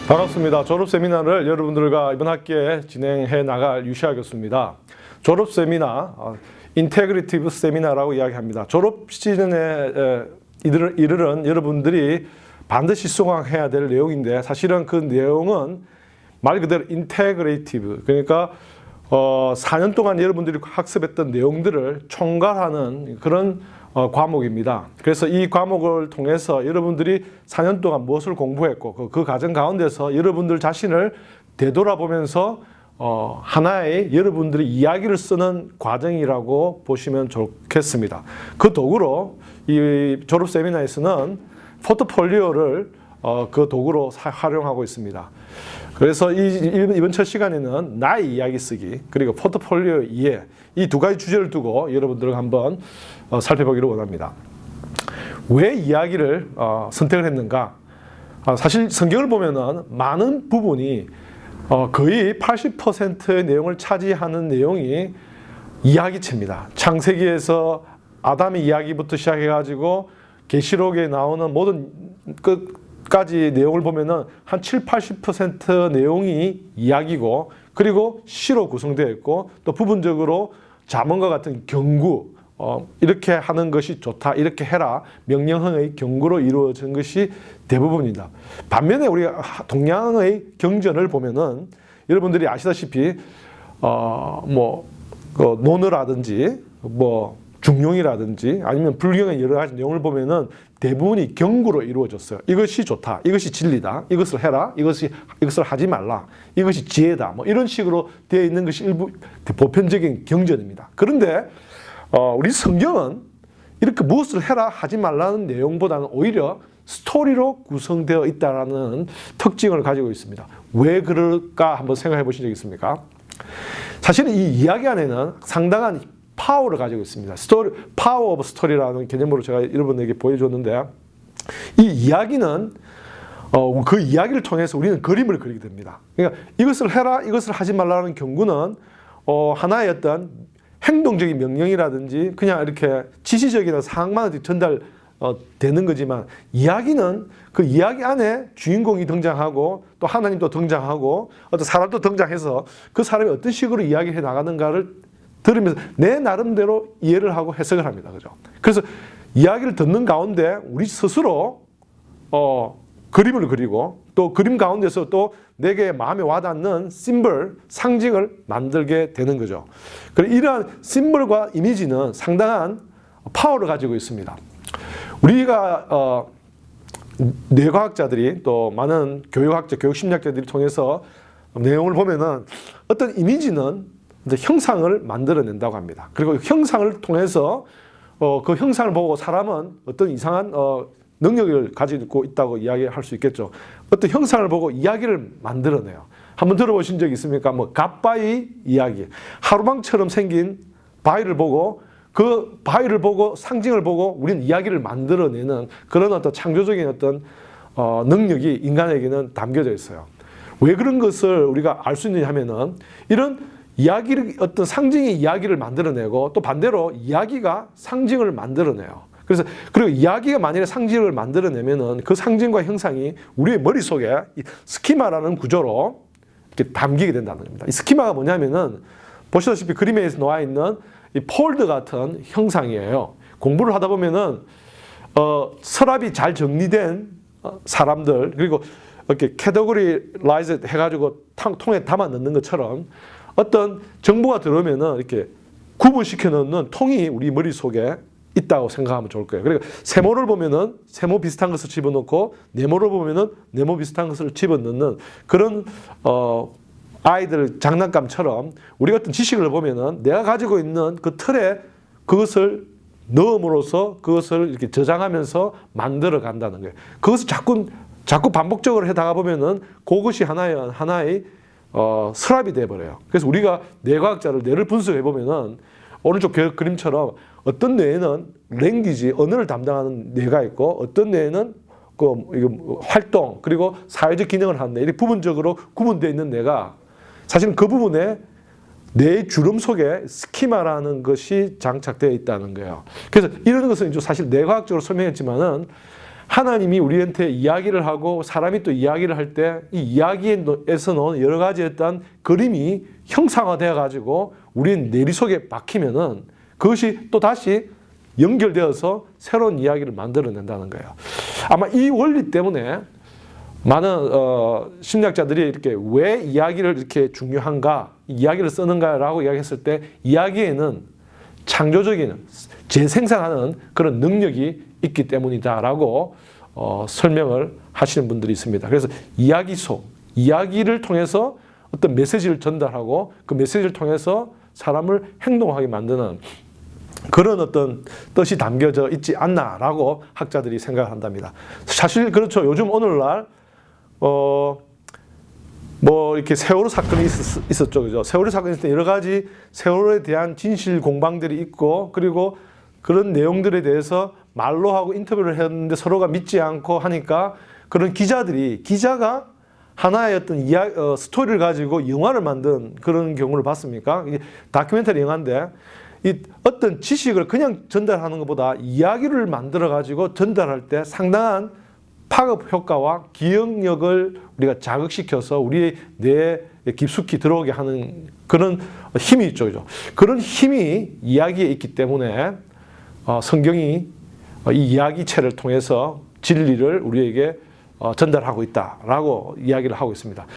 반갑습니다. 졸업 세미나를 여러분들과 이번 학기에 진행해 나갈 유시아 교수입니다. 졸업 세미나, 인테그리티브 세미나라고 이야기합니다. 졸업 시즌에 이르는 여러분들이 반드시 수강해야 될 내용인데, 사실은 그 내용은 말 그대로 인테그레이티브, 그러니까 4년 동안 여러분들이 학습했던 내용들을 총괄하는 그런 과목입니다. 그래서 이 과목을 통해서 여러분들이 4년 동안 무엇을 공부했고 그 과정 가운데서 여러분들 자신을 되돌아보면서 하나의 여러분들의 이야기를 쓰는 과정이라고 보시면 좋겠습니다. 그 도구로 이 졸업 세미나에서는 포트폴리오를 그 도구로 활용하고 있습니다. 그래서 이번 첫 시간에는 나의 이야기 쓰기, 그리고 포트폴리오 이해, 이 두 가지 주제를 두고 여러분들과 한번 살펴보기를 원합니다. 왜 이야기를 선택을 했는가? 사실 성경을 보면은 많은 부분이 거의 80%의 내용을 차지하는 내용이 이야기체입니다. 창세기에서 아담의 이야기부터 시작해가지고 계시록에 나오는 모든 끝까지 내용을 보면은 한 7, 80% 내용이 이야기고, 그리고 시로 구성되어 있고, 또 부분적으로 잠언과 같은 경구, 이렇게 하는 것이 좋다, 이렇게 해라, 명령형의 경구로 이루어진 것이 대부분입니다. 반면에 우리가 동양의 경전을 보면은 여러분들이 아시다시피 논어라든지 중용이라든지 아니면 불경의 여러 가지 내용을 보면은 대부분이 경구로 이루어졌어요. 이것이 좋다, 이것이 진리다, 이것을 해라, 이것을 하지 말라, 이것이 지혜다, 이런 식으로 되어 있는 것이 일부 보편적인 경전입니다. 그런데 우리 성경은 이렇게 무엇을 해라, 하지 말라는 내용보다는 오히려 스토리로 구성되어 있다는 특징을 가지고 있습니다. 왜 그럴까 한번 생각해 보신 적 있습니까? 사실은 이 이야기 안에는 상당한 파워를 가지고 있습니다. 파워 오브 스토리라는 개념으로 제가 여러분에게 보여줬는데, 이 이야기는 그 이야기를 통해서 우리는 그림을 그리게 됩니다. 그러니까 이것을 해라, 이것을 하지 말라는 경고는 하나의 어떤 행동적인 명령이라든지 그냥 이렇게 지시적인 사항만 전달되는 거지만, 이야기는 그 이야기 안에 주인공이 등장하고 또 하나님도 등장하고 어떤 사람도 등장해서 그 사람이 어떤 식으로 이야기해 나가는가를 들으면서 내 나름대로 이해를 하고 해석을 합니다. 그죠? 그래서 이야기를 듣는 가운데 우리 스스로 그림을 그리고, 또 그림 가운데서 또 내게 마음에 와닿는 심벌, 상징을 만들게 되는 거죠. 그리고 이러한 심벌과 이미지는 상당한 파워를 가지고 있습니다. 우리가 뇌과학자들이 또 많은 교육학자, 교육심리학자들이 통해서 내용을 보면은 어떤 이미지는 형상을 만들어낸다고 합니다. 그리고 형상을 통해서 그 형상을 보고 사람은 어떤 이상한 능력을 가지고 있다고 이야기할 수 있겠죠. 어떤 형상을 보고 이야기를 만들어내요. 한번 들어보신 적 있습니까? 갓바위 이야기. 하루방처럼 생긴 바위를 보고, 그 바위를 보고 상징을 보고 우리는 이야기를 만들어내는 그런 어떤 창조적인 어떤 능력이 인간에게는 담겨져 있어요. 왜 그런 것을 우리가 알 수 있느냐 하면은, 이런 이야기를, 어떤 상징이 이야기를 만들어내고, 또 반대로 이야기가 상징을 만들어내요. 그리고 이야기가 만약에 상징을 만들어내면은 그 상징과 형상이 우리의 머릿속에 이 스키마라는 구조로 이렇게 담기게 된다는 겁니다. 이 스키마가 뭐냐면은 보시다시피 그림에 나와 있는 이 폴드 같은 형상이에요. 공부를 하다 보면은 서랍이 잘 정리된 사람들, 그리고 이렇게 캐테고리라이즈 해가지고 통에 담아 넣는 것처럼 어떤 정보가 들어오면은 이렇게 구분시켜 넣는 통이 우리 머릿속에 있다고 생각하면 좋을 거예요. 그리고 세모를 보면은 세모 비슷한 것을 집어넣고, 네모를 보면은 네모 비슷한 것을 집어넣는 그런 아이들 장난감처럼 우리가 어떤 지식을 보면은 내가 가지고 있는 그 틀에 그것을 넣음으로써 그것을 이렇게 저장하면서 만들어 간다는 거예요. 그것을 자꾸 반복적으로 해다가 보면은 그것이 하나의 서랍이 돼버려요. 그래서 우리가 뇌과학자를 뇌를 분석해 보면은 오른쪽 그림처럼 어떤 뇌에는 랭귀지, 언어를 담당하는 뇌가 있고, 어떤 뇌에는 활동, 그리고 사회적 기능을 하는 뇌, 이렇게 부분적으로 구분되어 있는 뇌가, 사실은 그 부분에 뇌의 주름 속에 스키마라는 것이 장착되어 있다는 거예요. 그래서 이런 것은 사실 뇌과학적으로 설명했지만은 하나님이 우리한테 이야기를 하고 사람이 또 이야기를 할 때 이 이야기에서는 여러 가지 어떤 그림이 형상화되어 가지고 우리의 내리 속에 박히면은 그것이 또 다시 연결되어서 새로운 이야기를 만들어낸다는 거예요. 아마 이 원리 때문에 많은 심리학자들이 이렇게 왜 이야기를 이렇게 중요한가, 이야기를 쓰는가라고 이야기했을 때 이야기에는 창조적인 재생산하는 그런 능력이 있기 때문이다라고 설명을 하시는 분들이 있습니다. 그래서 이야기를 통해서 어떤 메시지를 전달하고 그 메시지를 통해서 사람을 행동하게 만드는 그런 어떤 뜻이 담겨져 있지 않나라고 학자들이 생각을 한답니다. 사실 그렇죠. 요즘 오늘날 뭐 이렇게 세월호 사건이 있었죠, 그죠? 세월호 사건이 있을 때 여러 가지 세월호에 대한 진실 공방들이 있고 그리고 그런 내용들에 대해서 말로 하고 인터뷰를 했는데 서로가 믿지 않고 하니까 그런 기자가 하나의 어떤 스토리를 가지고 영화를 만든 그런 경우를 봤습니까? 이게 다큐멘터리 영화인데 이 어떤 지식을 그냥 전달하는 것보다 이야기를 만들어 가지고 전달할 때 상당한 파급 효과와 기억력을 우리가 자극시켜서 우리의 뇌에 깊숙이 들어오게 하는 그런 힘이 있죠, 그죠? 그런 힘이 이야기에 있기 때문에 성경이 이 이야기체를 통해서 진리를 우리에게 전달하고 있다라고 이야기를 하고 있습니다.